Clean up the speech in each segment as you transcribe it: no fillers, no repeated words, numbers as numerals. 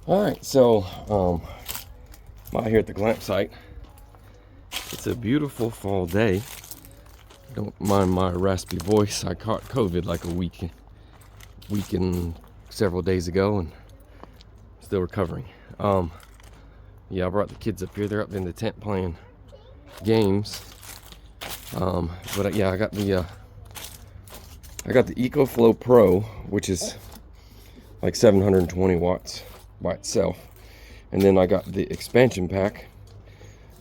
All right, so I'm out here at the glamp site. It's a beautiful fall day. Don't mind my raspy voice. I caught COVID like a week and several days ago, and still recovering. Yeah, I brought the kids up here. They're up in the tent playing games. But yeah, I got the EcoFlow Pro, which is like 720 watts by itself, and then I got the expansion pack,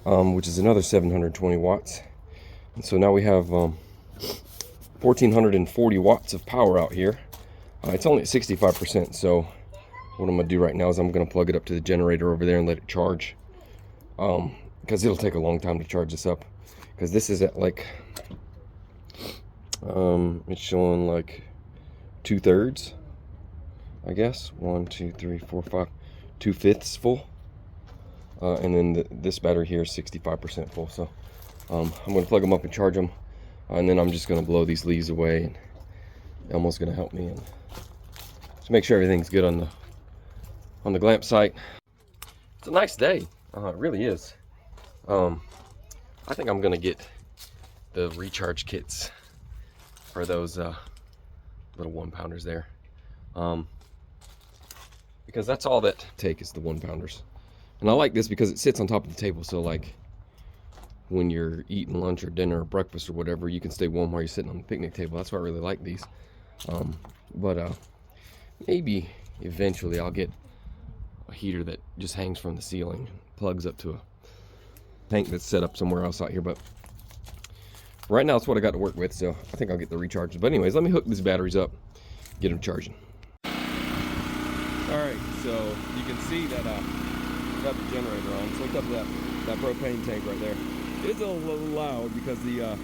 which is another 720 watts. And so now we have 1440 watts of power out here. It's only at 65%, so what I'm gonna do right now is I'm gonna plug it up to the generator over there and let it charge, because it'll take a long time to charge this up, because this is at like it's showing like 2/3, I guess. 1, 2, 3, 4, 5, 2/5 full, and then this battery here is 65% full. So I'm gonna plug them up and charge them, and then I'm just gonna blow these leaves away, and Elmo's gonna help me and just make sure everything's good on the glamp site. It's a nice day. It really is. I think I'm gonna get the recharge kits for those little 1-pounders there, because that's all that take is the 1-pounders. And I like this because it sits on top of the table, so like when you're eating lunch or dinner or breakfast or whatever, you can stay warm while you're sitting on the picnic table. That's why I really like these. But maybe eventually I'll get a heater that just hangs from the ceiling, plugs up to a tank that's set up somewhere else out here. But right now it's what I got to work with, so I think I'll get the recharges. But anyways, let me hook these batteries up, get them charging. All right, so you can see that I got the generator on. So hooked up that propane tank right there. It is a little loud because the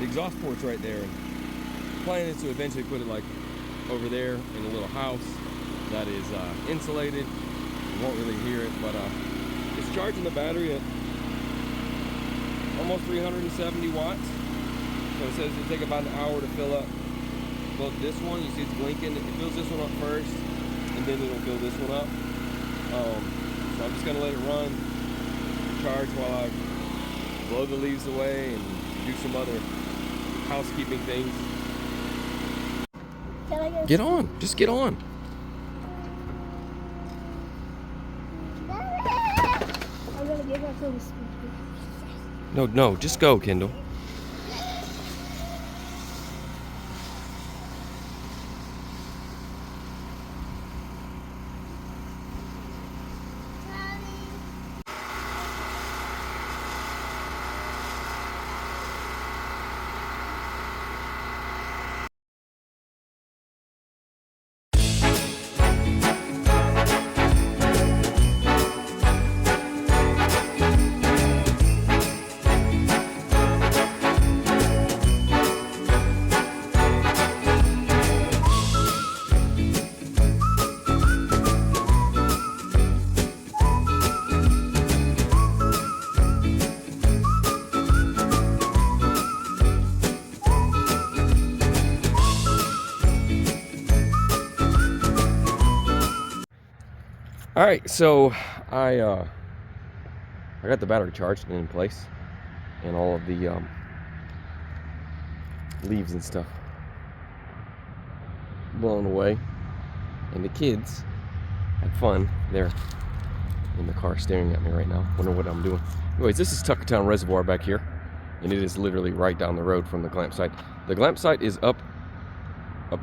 exhaust port's right there. And the plan is to eventually put it like over there in a little house that is insulated. You won't really hear it, but it's charging the battery at almost 370 watts. So it says it'll take about an hour to fill up both this one. You see it's blinking. It fills this one up first, and then it'll fill this one up. So I'm just gonna let it run, charge while I blow the leaves away and do some other housekeeping things. Get on, just get on. I'm gonna give her some speed. No, just go, Kendall. All right, so I got the battery charged and in place, and all of the leaves and stuff blown away, and the kids had fun. They're in the car staring at me right now, wondering what I'm doing. Anyways, this is Tuckertown Reservoir back here, and it is literally right down the road from the glamp site. The glamp site is up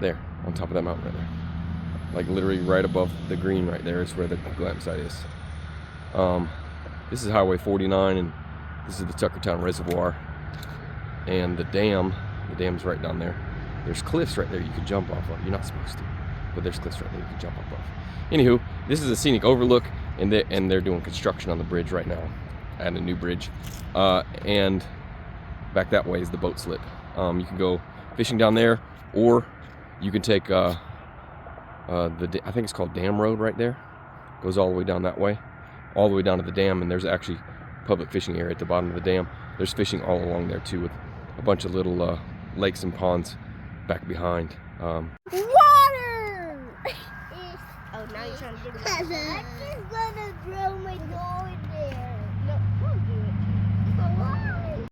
there on top of that mountain right there. Like literally right above the green right there is where the glamp site is. This is Highway 49, and this is the Tuckertown Reservoir. And the dam's right down there. There's cliffs right there you could jump off of. You're not supposed to, but there's cliffs right there you can jump off of. Anywho, this is a scenic overlook, and they're doing construction on the bridge right now, at a new bridge. And back that way is the boat slip. You can go fishing down there, or you can take I think it's called Dam Road right there. Goes all the way down that way, all the way down to the dam, and there's actually public fishing area at the bottom of the dam. There's fishing all along there too, with a bunch of little lakes and ponds back behind. Water! Oh, now why you're trying to get it. I'm just gonna throw my